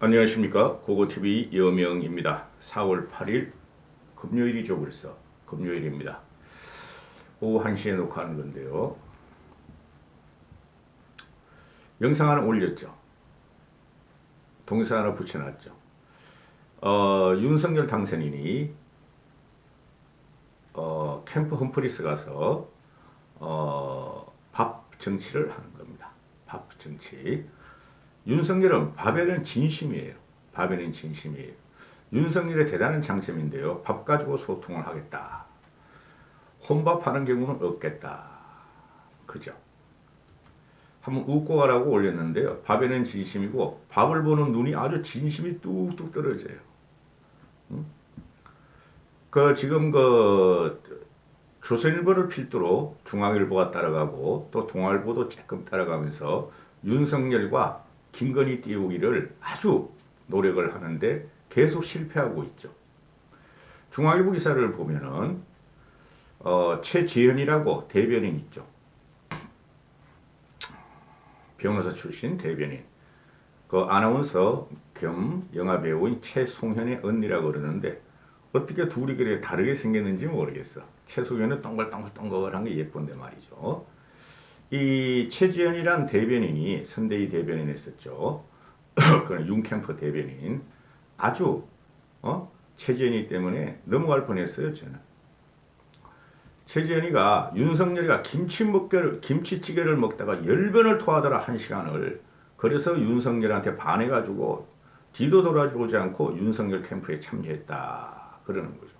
안녕하십니까. 고고TV 여명입니다. 4월 8일 금요일이죠. 벌써 금요일입니다. 오후 1시에 녹화하는 건데요. 영상 하나 올렸죠. 동영상 하나 붙여놨죠. 윤석열 당선인이 캠프 험프리스 가서 밥 정치를 하는 겁니다. 밥 정치. 윤석열은 밥에는 진심이에요. 밥에는 진심이에요. 윤석열의 대단한 장점인데요. 밥 가지고 소통을 하겠다. 혼밥하는 경우는 없겠다. 그죠? 한번 웃고 가라고 올렸는데요. 밥에는 진심이고 밥을 보는 눈이 아주 진심이 뚝뚝 떨어져요. 응? 지금 조선일보를 필두로 중앙일보가 따라가고 또 동아일보도 조금 따라가면서 윤석열과 김건희 띄우기를 아주 노력을 하는데 계속 실패하고 있죠. 중앙일보 기사를 보면은 최지현이라고 대변인 있죠. 변호사 출신 대변인. 아나운서 겸 영화배우인 최송현의 언니라고 그러는데 어떻게 둘이 그렇게 다르게 생겼는지 모르겠어. 최송현은 동글동글동글한 게 예쁜데 말이죠. 이 최지현이란 대변인이 선대위 대변인 했었죠. 그는 윤캠프 대변인. 아주 최지현이 때문에 넘어갈 뻔했어요. 저는. 최지현이가 윤석열이가 김치찌개를 먹다가 열변을 토하더라. 1시간을. 그래서 윤석열한테 반해가지고 뒤도 돌아보지 않고 윤석열 캠프에 참여했다. 그러는 거죠.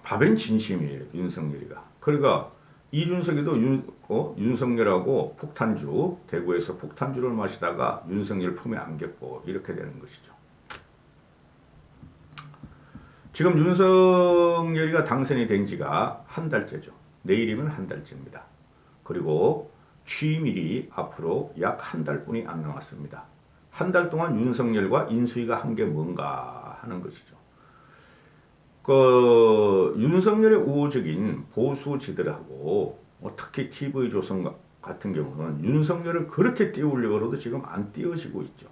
밥엔 진심이에요. 윤석열이가. 그러니까 이준석이도 윤석열하고 폭탄주, 대구에서 폭탄주를 마시다가 윤석열 품에 안겼고 이렇게 되는 것이죠. 지금 윤석열이가 당선이 된 지가 한 달째죠. 내일이면 한 달째입니다. 그리고 취임일이 앞으로 약 한 달뿐이 안 남았습니다. 한 달 동안 윤석열과 인수위가 한 게 뭔가 하는 것이죠. 윤석열의 우호적인 보수지들하고 특히 TV조선 같은 경우는 윤석열을 그렇게 띄우려고 해도 지금 안 띄워지고 있죠.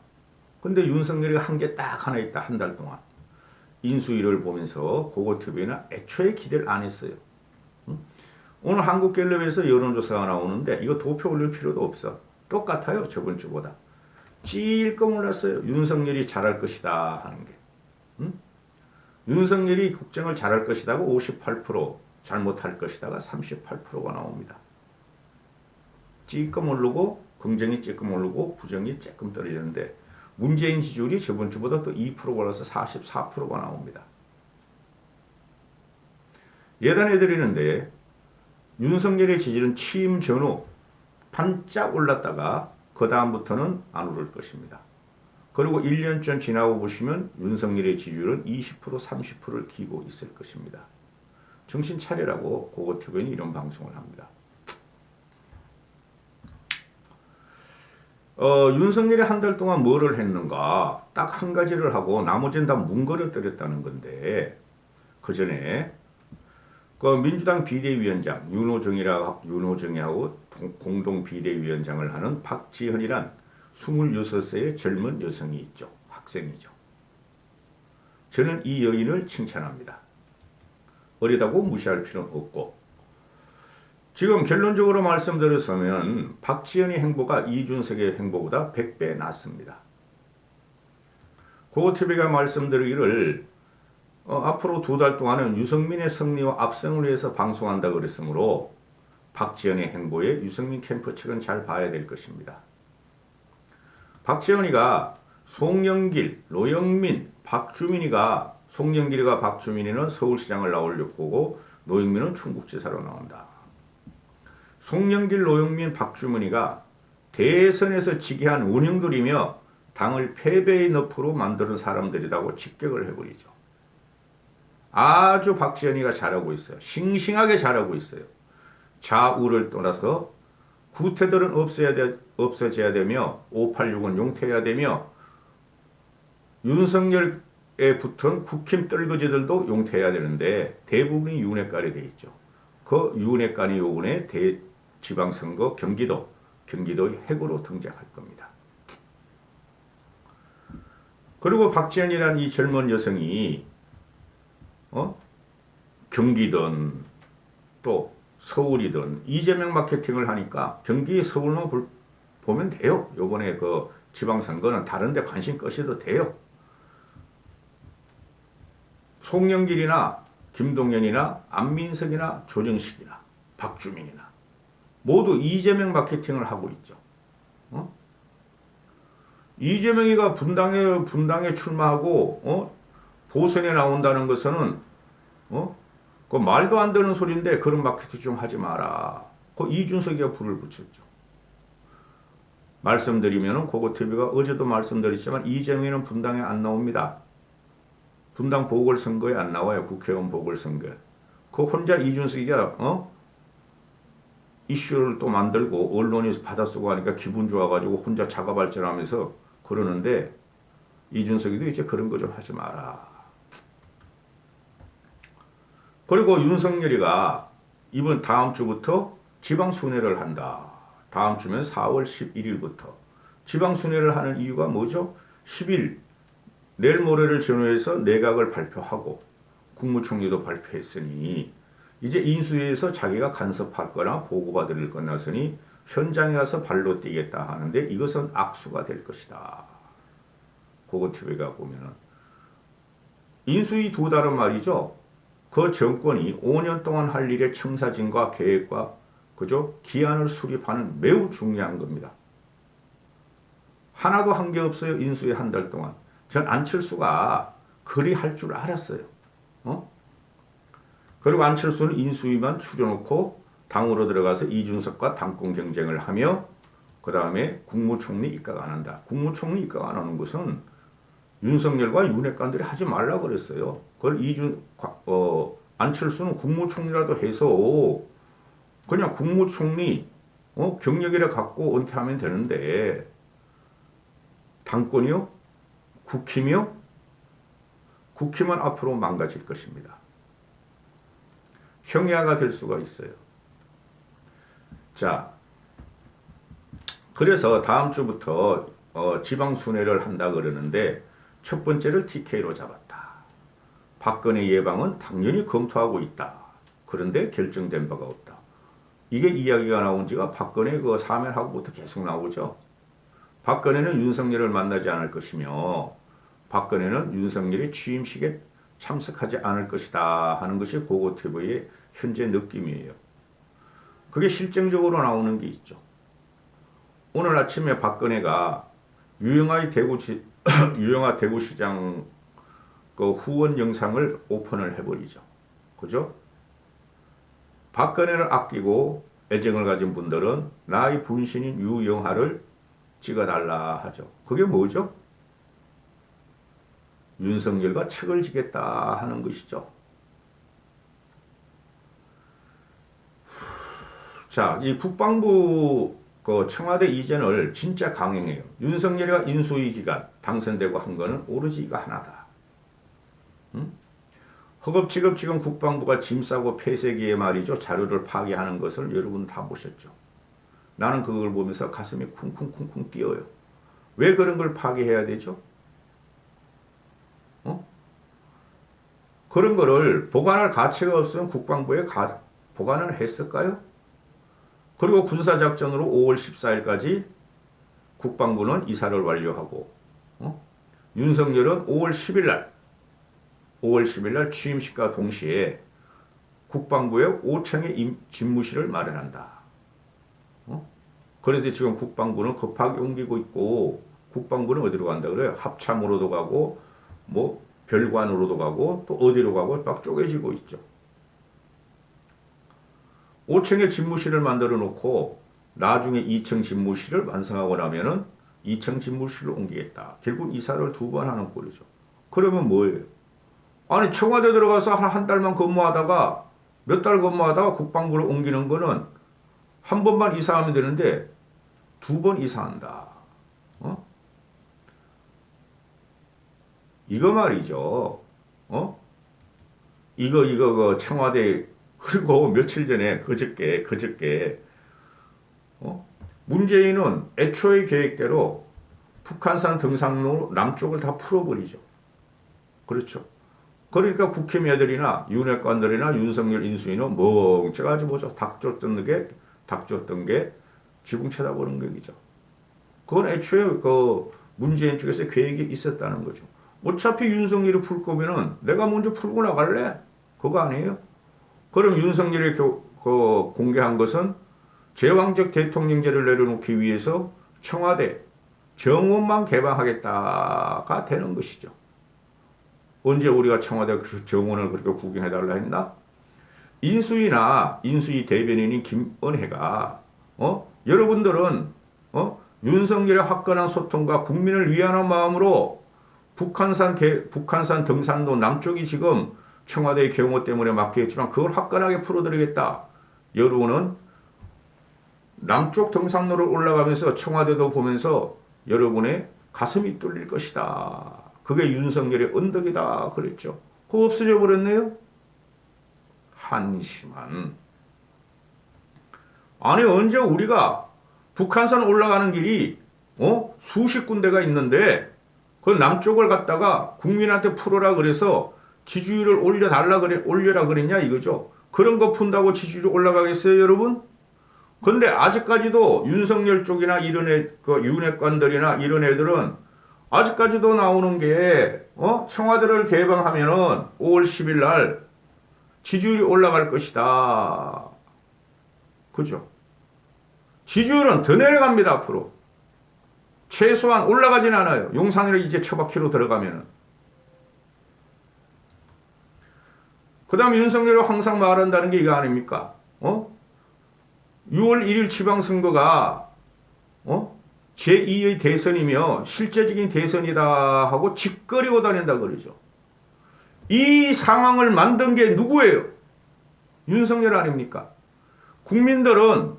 근데 윤석열이 한 게 딱 하나 있다. 한 달 동안. 인수위를 보면서 고고TV는 애초에 기대를 안 했어요. 오늘 한국갤럽에서 여론조사가 나오는데 이거 도표 올릴 필요도 없어. 똑같아요. 저번 주보다. 찔끔 올랐어요. 윤석열이 잘할 것이다 하는 게. 윤석열이 국정을 잘할 것이다고 58%, 잘못할 것이다가 38%가 나옵니다. 찔끔 오르고 긍정이 찔끔 오르고 부정이 조금 떨어지는데 문재인 지지율이 저번 주보다 또 2% 올라서 44%가 나옵니다. 예단해드리는데 윤석열의 지지율은 취임 전후 반짝 올랐다가 그 다음부터는 안 오를 것입니다. 그리고 1년 전 지나고 보시면 윤석열의 지지율은 20% 30%를 기고 있을 것입니다. 정신 차리라고 고고TV는 이런 방송을 합니다. 윤석열이 한 달 동안 뭐를 했는가 딱 한 가지를 하고 나머지는 다 뭉거려뜨렸다는 건데 그 전에 민주당 비대위원장 윤호정이하고 공동 비대위원장을 하는 박지현이란 26세의 젊은 여성이 있죠. 학생이죠. 저는 이 여인을 칭찬합니다. 어리다고 무시할 필요는 없고 지금 결론적으로 말씀드렸으면 박지현의 행보가 이준석의 행보보다 100배 낫습니다. 고TV가 말씀드리기를 앞으로 2달 동안은 유승민의 승리와 압승을 위해서 방송한다고 그랬으므로 박지현의 행보에 유승민 캠프 측은 잘 봐야 될 것입니다. 박지현이가 송영길, 노영민, 박주민이가 송영길이가 박주민이는 서울시장을 나오려고 보고 노영민은 충북지사로 나온다. 송영길, 노영민, 박주민이가 대선에서 지게 한 운영들이며 당을 패배의 늪으로 만드는 사람들이라고 직격을 해버리죠. 아주 박지현이가 잘하고 있어요. 싱싱하게 잘하고 있어요. 좌우를 떠나서 구태들은 없어져야 되며 586은 용퇴해야 되며 윤석열에 붙은 국힘 떨거지들도 용퇴해야 되는데 대부분이 윤핵관이 돼 있죠. 그 윤핵관이 요번에 지방선거 경기도의 핵으로 등장할 겁니다. 그리고 박지현이라는 이 젊은 여성이 경기든 또 서울이든 이재명 마케팅을 하니까 경기 서울만 보면 돼요. 요번에 그 지방선거는 다른데 관심 꺼셔도 돼요. 송영길이나 김동연이나 안민석이나 조정식이나 박주민이나 모두 이재명 마케팅을 하고 있죠. 이재명이가 분당에 출마하고 보선에 나온다는 것은 그 말도 안 되는 소리인데 그런 마케팅 좀 하지 마라. 그 이준석이가 불을 붙였죠. 말씀드리면은 고고TV가 어제도 말씀드렸지만 이재명이는 분당에 안 나옵니다. 분당 보궐선거에 안 나와요. 국회의원 보궐선거에. 그 혼자 이준석이가 이슈를 또 만들고 언론이 받아쓰고 하니까 기분 좋아가지고 혼자 자가 발전하면서 그러는데 이준석이도 이제 그런 거 좀 하지 마라. 그리고 윤석열이가 이번 다음 주부터 지방순회를 한다. 다음 주면 4월 11일부터 지방순회를 하는 이유가 뭐죠? 10일 내일 모레를 전후해서 내각을 발표하고 국무총리도 발표했으니 이제 인수위에서 자기가 간섭할 거나 보고받을 끝났으니 현장에 가서 발로 뛰겠다 하는데 이것은 악수가 될 것이다. 고고TV가 보면은 인수위 두 달은 말이죠. 그 정권이 5년 동안 할 일의 청사진과 계획과 그죠? 기한을 수립하는 매우 중요한 겁니다. 하나도 한 게 없어요. 인수위 한 달 동안. 전 안철수가 그리 할 줄 알았어요. 그리고 안철수는 인수위만 추려놓고 당으로 들어가서 이준석과 당권 경쟁을 하며 그 다음에 국무총리 입각 안 한다. 국무총리 입각 안 하는 것은 윤석열과 윤핵관들이 하지 말라 그랬어요. 그걸 안철수는 국무총리라도 해서 그냥 국무총리 경력이라 갖고 은퇴하면 되는데 당권이요? 국힘이요? 국힘은 앞으로 망가질 것입니다. 형이하가 될 수가 있어요. 자, 그래서 다음 주부터 지방순회를 한다 그러는데 첫 번째를 TK로 잡았다. 박근혜 예방은 당연히 검토하고 있다. 그런데 결정된 바가 없다. 이게 이야기가 나온 지가 박근혜 그 사면하고부터 계속 나오죠. 박근혜는 윤석열을 만나지 않을 것이며 박근혜는 윤석열의 취임식에 참석하지 않을 것이다 하는 것이 고고TV의 현재 느낌이에요. 그게 실정적으로 나오는 게 있죠. 오늘 아침에 박근혜가 유영하 대구시장 그 후원 영상을 오픈을 해버리죠. 그죠? 박근혜를 아끼고 애정을 가진 분들은 나의 분신인 유영하를 찍어달라 하죠. 그게 뭐죠? 윤석열과 책을 지겠다 하는 것이죠. 자, 이 국방부 그 청와대 이전을 진짜 강행해요. 윤석열이가 인수위 기간 당선되고 한 거는 오로지 이거 하나다. 허겁지겁 지금 국방부가 짐 싸고 폐쇄기에 말이죠. 자료를 파괴하는 것을 여러분 다 보셨죠. 나는 그걸 보면서 가슴이 쿵쿵쿵쿵 뛰어요. 왜 그런 걸 파괴해야 되죠? 그런 거를 보관할 가치가 없으면 국방부에 보관을 했을까요? 그리고 군사작전으로 5월 14일까지 국방부는 이사를 완료하고 윤석열은 5월 10일 날 취임식과 동시에 국방부에 5층의 집무실을 마련한다. 그래서 지금 국방부는 급하게 옮기고 있고 국방부는 어디로 간다 그래요? 합참으로도 가고 뭐 별관으로도 가고 또 어디로 가고 막 쪼개지고 있죠. 5층의 집무실을 만들어 놓고 나중에 2층 집무실을 완성하고 나면은 2층 집무실로 옮기겠다. 결국 이사를 2번 하는 꼴이죠. 그러면 뭐예요? 아니 청와대 들어가서 한 달만 근무하다가 몇 달 근무하다가 국방부로 옮기는 거는 한 번만 이사하면 되는데 2번 이사한다. 이거 말이죠. 이거 그 청와대 그리고 며칠 전에 그저께 문재인은 애초의 계획대로 북한산 등산로 남쪽을 다 풀어버리죠. 그렇죠. 그러니까 국회의원들이나 윤핵관들이나 윤석열 인수위는 멍청하지 뭐죠. 닥쳤던 게 지붕 쳐다보는 격이죠. 그건 애초에 그 문재인 쪽에서 계획이 있었다는 거죠. 어차피 윤석열이 풀 거면은 내가 먼저 풀고 나갈래? 그거 아니에요? 그럼 윤석열이 공개한 것은 제왕적 대통령제를 내려놓기 위해서 청와대 정원만 개방하겠다가 되는 것이죠. 언제 우리가 청와대 그 정원을 그렇게 구경해달라 했나? 인수위 대변인인 김은혜가 여러분들은 윤석열의 화끈한 소통과 국민을 위하는 마음으로 북한산 등산로 남쪽이 지금 청와대의 경호 때문에 막혀있지만 그걸 화끈하게 풀어드리겠다. 여러분은 남쪽 등산로를 올라가면서 청와대도 보면서 여러분의 가슴이 뚫릴 것이다. 그게 윤석열의 언덕이다. 그랬죠. 그거 없어져 버렸네요. 한심한. 아니 언제 우리가 북한산 올라가는 길이 수십 군데가 있는데 그 남쪽을 갖다가 국민한테 풀어라 그래서 지지율을 올려라 그랬냐 이거죠. 그런 거 푼다고 지지율이 올라가겠어요, 여러분? 근데 아직까지도 윤석열 쪽이나 이런 윤핵관들이나 이런 애들은 아직까지도 나오는 게 청와대를 개방하면은 5월 10일 날 지지율이 올라갈 것이다. 그죠? 지지율은 더 내려갑니다, 앞으로. 최소한 올라가진 않아요. 용산으로 이제 처박히로 들어가면은. 그 다음에 윤석열이 항상 말한다는 게 이거 아닙니까? 6월 1일 지방선거가 제2의 대선이며 실제적인 대선이다 하고 짓거리고 다닌다 그러죠. 이 상황을 만든 게 누구예요? 윤석열 아닙니까? 국민들은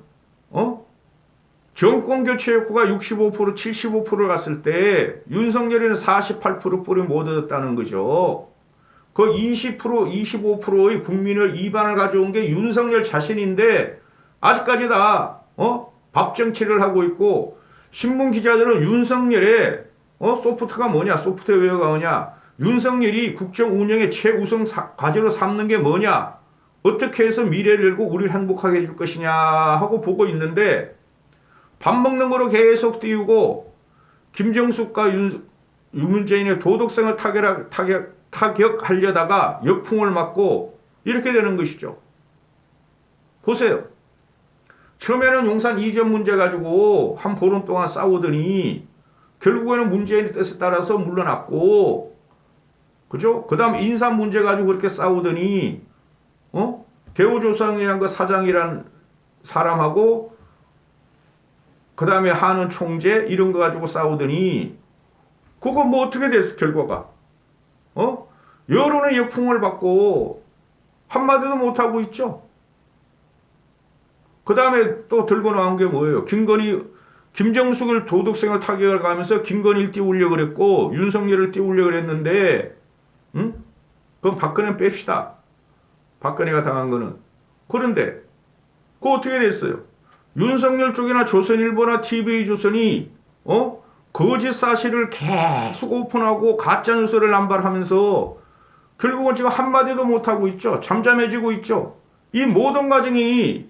정권 교체 욕구가 65% 75%를 갔을 때 윤석열이는 48%를 못 얻었다는 거죠. 그 20% 25%의 국민을 이반을 가져온 게 윤석열 자신인데 아직까지 다 밥 정치를 하고 있고 신문 기자들은 윤석열의 소프트가 뭐냐, 소프트웨어가 뭐냐, 윤석열이 국정 운영의 최우선 과제로 삼는 게 뭐냐, 어떻게 해서 미래를 열고 우리를 행복하게 해줄 것이냐 하고 보고 있는데 밥 먹는 거로 계속 띄우고 김정숙과 문재인의 도덕성을 타격하려다가 역풍을 맞고 이렇게 되는 것이죠. 보세요. 처음에는 용산 이전 문제 가지고 한 보름 동안 싸우더니 결국에는 문재인의 뜻에 따라서 물러났고, 그죠? 그 다음 인삼 문제 가지고 그렇게 싸우더니 대우조선해양 그 사장이란 사람하고 그 다음에 한은 총재 이런 거 가지고 싸우더니 그거 뭐 어떻게 됐어 결과가? 여론의 역풍을 받고 한마디도 못하고 있죠. 그 다음에 또 들고 나온 게 뭐예요? 김정숙을 도덕성을 타격을 가면서 김건희를 띄우려고 그랬고 윤석열을 띄우려고 그랬는데 그럼 박근혜 뺍시다. 박근혜가 당한 거는. 그런데 그거 어떻게 됐어요? 윤석열 쪽이나 조선일보나 TV조선이 거짓 사실을 계속 오픈하고 가짜뉴스를 남발하면서 결국은 지금 한마디도 못하고 있죠. 잠잠해지고 있죠. 이 모든 과정이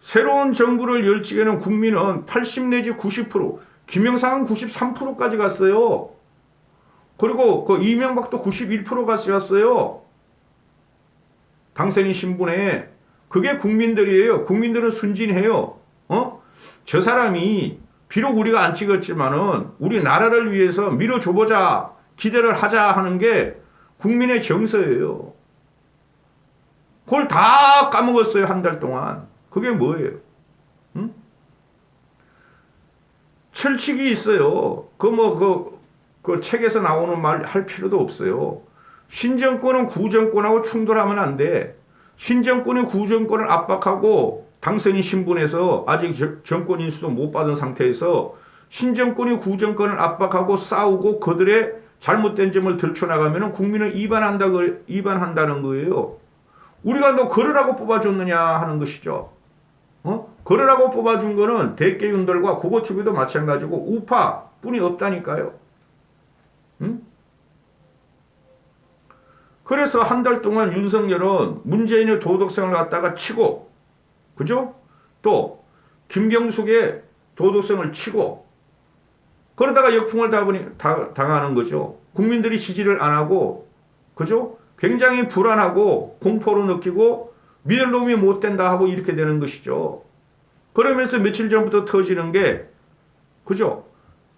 새로운 정부를 열지게는 국민은 80 내지 90%, 김영삼은 93%까지 갔어요. 그리고 그 이명박도 91%까지 갔어요. 당선인 신분에. 그게 국민들이에요. 국민들은 순진해요. 저 사람이 비록 우리가 안 찍었지만은 우리 나라를 위해서 밀어줘보자, 기대를 하자 하는 게 국민의 정서예요. 그걸 다 까먹었어요, 한 달 동안. 그게 뭐예요? 철칙이 있어요. 그 책에서 나오는 말 할 필요도 없어요. 신정권은 구정권하고 충돌하면 안 돼. 신정권이 구정권을 압박하고 당선인 신분에서 아직 정권 인수도 못 받은 상태에서 신정권이 구정권을 압박하고 싸우고 그들의 잘못된 점을 들춰나가면 국민은 이반한다는 거예요. 우리가 너 그러라고 뽑아줬느냐 하는 것이죠. 그러라고 뽑아준 거는 대깨윤들과 고고TV도 마찬가지고 우파뿐이 없다니까요. 응? 그래서 한 달 동안 윤석열은 문재인의 도덕성을 갖다가 치고, 그죠? 또 김경숙의 도덕성을 치고, 그러다가 역풍을 당하는 거죠. 국민들이 지지를 안 하고, 그죠? 굉장히 불안하고 공포로 느끼고 믿을 놈이 못 된다 하고 이렇게 되는 것이죠. 그러면서 며칠 전부터 터지는 게, 그죠?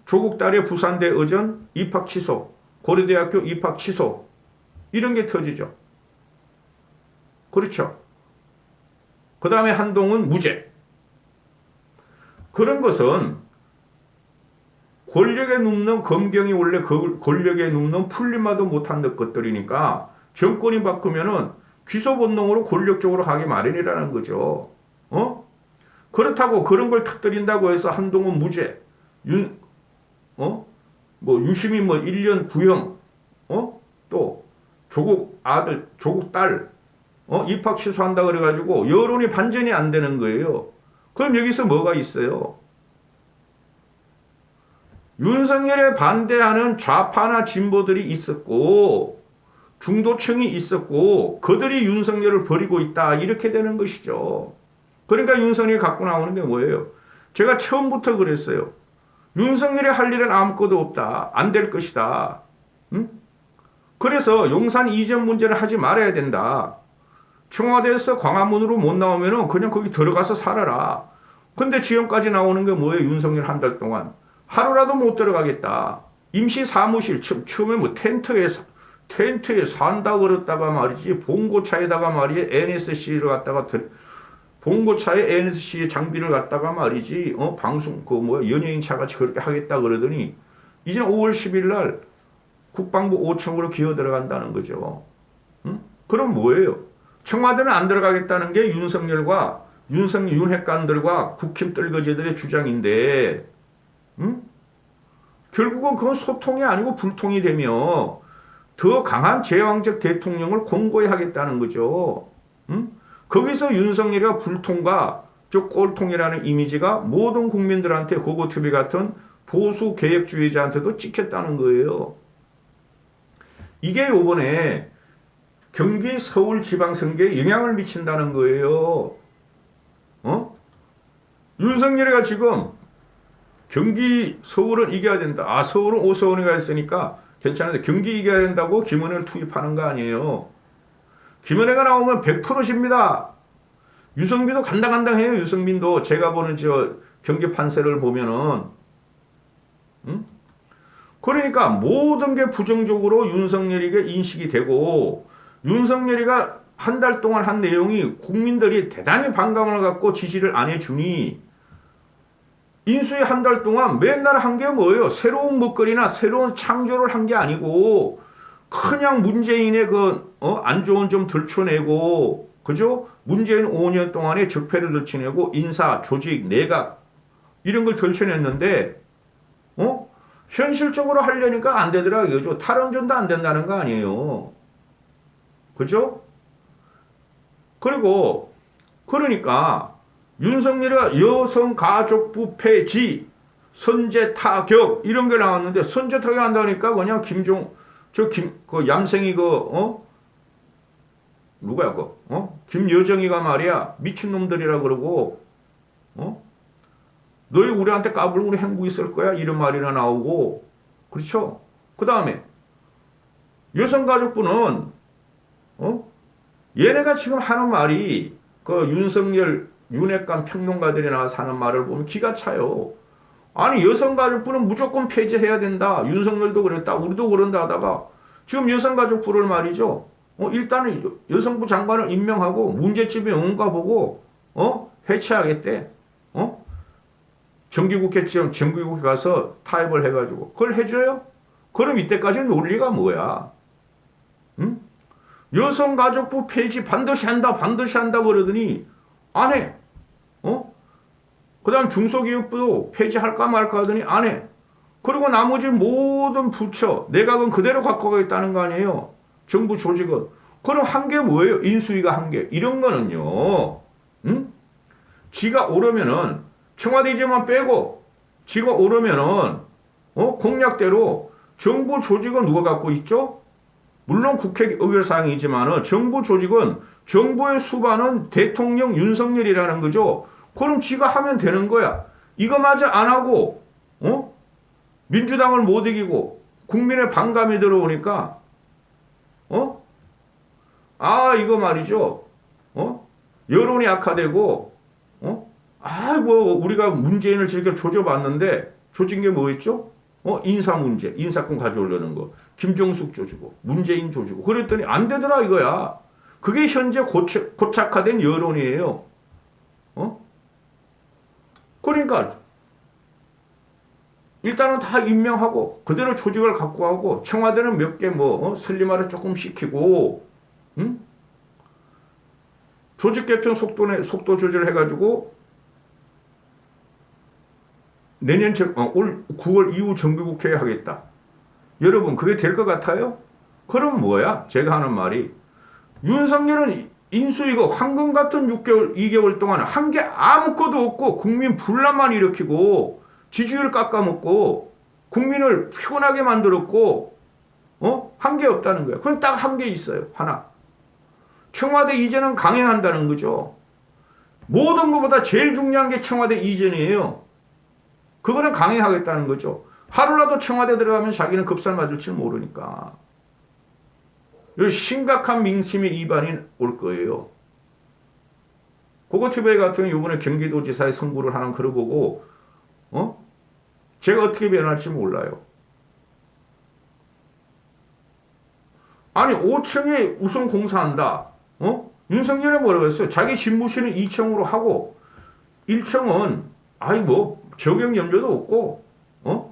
조국 딸의 부산대 의전 입학 취소, 고려대학교 입학 취소, 이런 게 터지죠. 그렇죠. 그 다음에 한동훈 무죄. 그런 것은 권력에 눕는 검경이 원래 권력에 눕는 풀림마도 못한 것들이니까 정권이 바꾸면은 귀소 본능으로 권력적으로 가기 마련이라는 거죠. 그렇다고 그런 걸 터뜨린다고 해서 한동훈 무죄, 유시민 1년 구형, 또 조국 아들, 조국 딸, 입학 취소한다 그래가지고 여론이 반전이 안 되는 거예요. 그럼 여기서 뭐가 있어요? 윤석열에 반대하는 좌파나 진보들이 있었고 중도층이 있었고 그들이 윤석열을 버리고 있다 이렇게 되는 것이죠. 그러니까 윤석열이 갖고 나오는 게 뭐예요? 제가 처음부터 그랬어요. 윤석열이 할 일은 아무것도 없다. 안 될 것이다. 응? 그래서 용산 이전 문제를 하지 말아야 된다. 청와대에서 광화문으로 못 나오면 그냥 거기 들어가서 살아라. 근데 지금까지 나오는 게 뭐예요? 윤석열 한 달 동안. 하루라도 못 들어가겠다. 임시 사무실, 처음에 텐트에 산다 그랬다가 말이지, 봉고차에다가 말이지, NSC를 갖다가, 봉고차에 NSC 장비를 갖다가 말이지, 방송, 연예인 차같이 그렇게 하겠다 그러더니, 이제 5월 10일 날 국방부 5층으로 기어 들어간다는 거죠. 응? 그럼 뭐예요? 청와대는 안 들어가겠다는 게 윤석열과 윤핵관들과 국힘 떨거지들의 주장인데, 응? 결국은 그건 소통이 아니고 불통이 되며 더 강한 제왕적 대통령을 공고히 하겠다는 거죠. 응? 거기서 윤석열이가 불통과 꼴통이라는 이미지가 모든 국민들한테 고고TV 같은 보수 개혁주의자한테도 찍혔다는 거예요. 이게 요번에 경기 서울 지방선거에 영향을 미친다는 거예요. 윤석열이가 지금 경기 서울은 이겨야 된다. 서울은 오세훈이가 했으니까 괜찮은데 경기 이겨야 된다고 김은혜를 투입하는 거 아니에요. 김은혜가 나오면 100%집니다. 유승민도 간당간당해요. 유승민도 제가 보는 경기 판세를 보면은, 응? 그러니까 모든 게 부정적으로 윤석열이가 인식이 되고 윤석열이가 한 달 동안 한 내용이 국민들이 대단히 반감을 갖고 지지를 안 해주니 인수위 한 달 동안 맨날 한 게 뭐예요? 새로운 먹거리나 새로운 창조를 한 게 아니고 그냥 문재인의 안 좋은 점 들춰내고, 그죠? 문재인 5년 동안의 적폐를 들춰내고 인사, 조직, 내각 이런 걸 들춰냈는데 현실적으로 하려니까 안 되더라 이거죠. 탈원전도 안 된다는 거 아니에요. 그죠? 그리고 그러니까 윤석열이가 여성가족부 폐지, 선제 타격 이런 게 나왔는데 선제 타격 한다니까 그냥 얌생이 누구야 김여정이가 말이야 미친놈들이라 그러고 너희 우리한테 까불고 행복 있을 거야 이런 말이나 나오고 그렇죠. 그 다음에 여성가족부는 얘네가 지금 하는 말이 윤석열 윤핵관 평론가들이 나와서 하는 말을 보면 기가 차요. 아니 여성가족부는 무조건 폐지해야 된다. 윤석열도 그랬다. 우리도 그런다 하다가 지금 여성가족부를 말이죠. 일단은 여성부 장관을 임명하고 문제집이 뭔가 보고 해체하겠대. 정기국회 가서 타협을 해가지고 그걸 해줘요? 그럼 이때까지 논리가 뭐야? 응? 여성가족부 폐지 반드시 한다 그러더니 안 해. 그 다음 중소기업부도 폐지할까 말까 하더니 안 해. 그리고 나머지 모든 부처, 내각은 그대로 갖고 가겠다는 거 아니에요. 정부 조직은. 그럼 한 게 뭐예요? 인수위가 한 게. 이런 거는요. 응? 지가 오르면은 청와대 이제만 빼고 지가 오르면은 공약대로 정부 조직은 누가 갖고 있죠? 물론 국회 의결사항이지만은 정부 조직은 정부의 수반은 대통령 윤석열이라는 거죠. 그럼 지가 하면 되는 거야. 이거마저 안 하고 민주당을 못 이기고 국민의 반감이 들어오니까 이거 말이죠. 여론이 악화되고 뭐 우리가 문재인을 저렇게 조져봤는데 조진 게 뭐였죠? 인사 문제, 인사권 가져오려는 거. 김종숙 조지고 문재인 조지고 그랬더니 안 되더라 이거야. 그게 현재 고착화된 여론이에요. 그러니까 일단은 다 임명하고 그대로 조직을 갖고 하고 청와대는 몇 개 슬림화를 조금 시키고 조직 개편 속도 조절을 해가지고 내년 올 9월 이후 정기국회에 하겠다. 여러분 그게 될 것 같아요? 그럼 뭐야? 제가 하는 말이 윤석열은 인수위가 황금 같은 6개월, 2개월 동안 한 게 아무것도 없고 국민 분란만 일으키고 지지율 깎아먹고 국민을 피곤하게 만들었고 한 게 없다는 거예요. 그건 딱 한 게 있어요. 하나. 청와대 이전은 강행한다는 거죠. 모든 것보다 제일 중요한 게 청와대 이전이에요. 그거는 강행하겠다는 거죠. 하루라도 청와대 들어가면 자기는 급살 맞을 줄 모르니까. 심각한 민심의 이반이 올 거예요. 고고티베이 같은 경우 이번에 경기도지사에 선고를 하는 그걸 보고 제가 어떻게 변할지 몰라요. 아니 5층에 우선 공사한다. 윤석열이 뭐라고 했어요? 자기 집무실은 2층으로 하고 1층은 적용 염려도 없고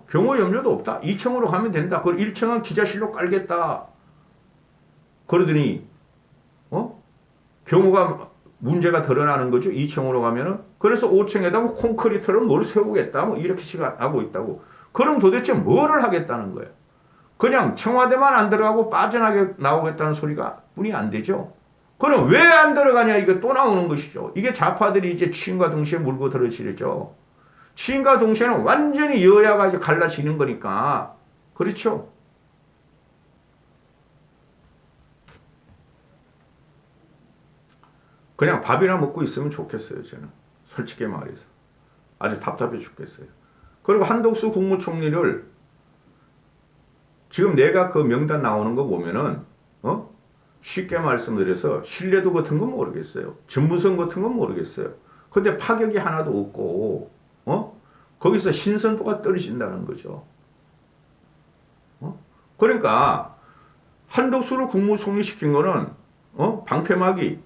경호 염려도 없다. 2층으로 가면 된다. 그리고 1층은 기자실로 깔겠다. 그러더니 경호가 문제가 드러나는 거죠. 2층으로 가면은. 그래서 5층에다 콘크리트를 뭘 세우겠다. 이렇게 하고 있다고. 그럼 도대체 뭐를 하겠다는 거예요? 그냥 청와대만 안 들어가고 빠져나게 나오겠다는 소리가 뿐이 안 되죠. 그럼 왜 안 들어가냐 이거 또 나오는 것이죠. 이게 좌파들이 이제 취임과 동시에 물고 들어치죠. 취임과 동시에는 완전히 여야가 이제 갈라지는 거니까. 그렇죠? 그냥 밥이나 먹고 있으면 좋겠어요, 저는. 솔직히 말해서. 아주 답답해 죽겠어요. 그리고 한덕수 국무총리를 지금 내가 그 명단 나오는 거 보면은, 쉽게 말씀드려서 신뢰도 같은 건 모르겠어요. 전문성 같은 건 모르겠어요. 근데 파격이 하나도 없고, 거기서 신선도가 떨어진다는 거죠. 그러니까, 한덕수를 국무총리 시킨 거는, 방패막이,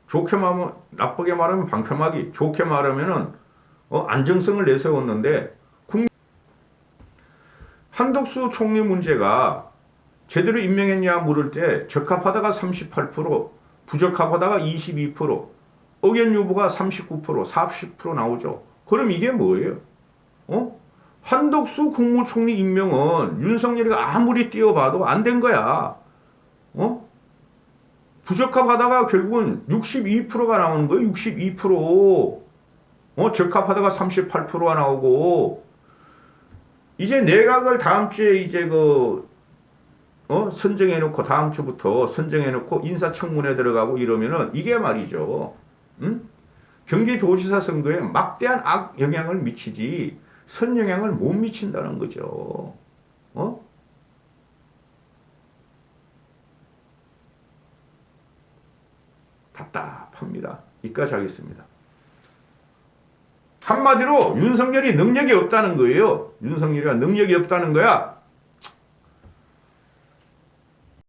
좋게 말하면, 나쁘게 말하면 방패막이, 좋게 말하면은, 안정성을 내세웠는데, 한덕수 총리 문제가 제대로 임명했냐 물을 때 적합하다가 38%, 부적합하다가 22%, 의견 유보가 39%, 40% 나오죠. 그럼 이게 뭐예요? 한덕수 국무총리 임명은 윤석열이 아무리 띄워봐도 안 된 거야. 부적합하다가 결국은 62%가 나오는 거예요. 62%. 적합하다가 38%가 나오고, 이제 내각을 다음 주에 이제 선정해놓고, 다음 주부터 선정해놓고 인사청문회 들어가고 이러면은 이게 말이죠. 경기도지사 선거에 막대한 악영향을 미치지, 선영향을 못 미친다는 거죠. 답답합니다. 이까지 하겠습니다. 한마디로 윤석열이 능력이 없다는 거예요. 윤석열이가 능력이 없다는 거야.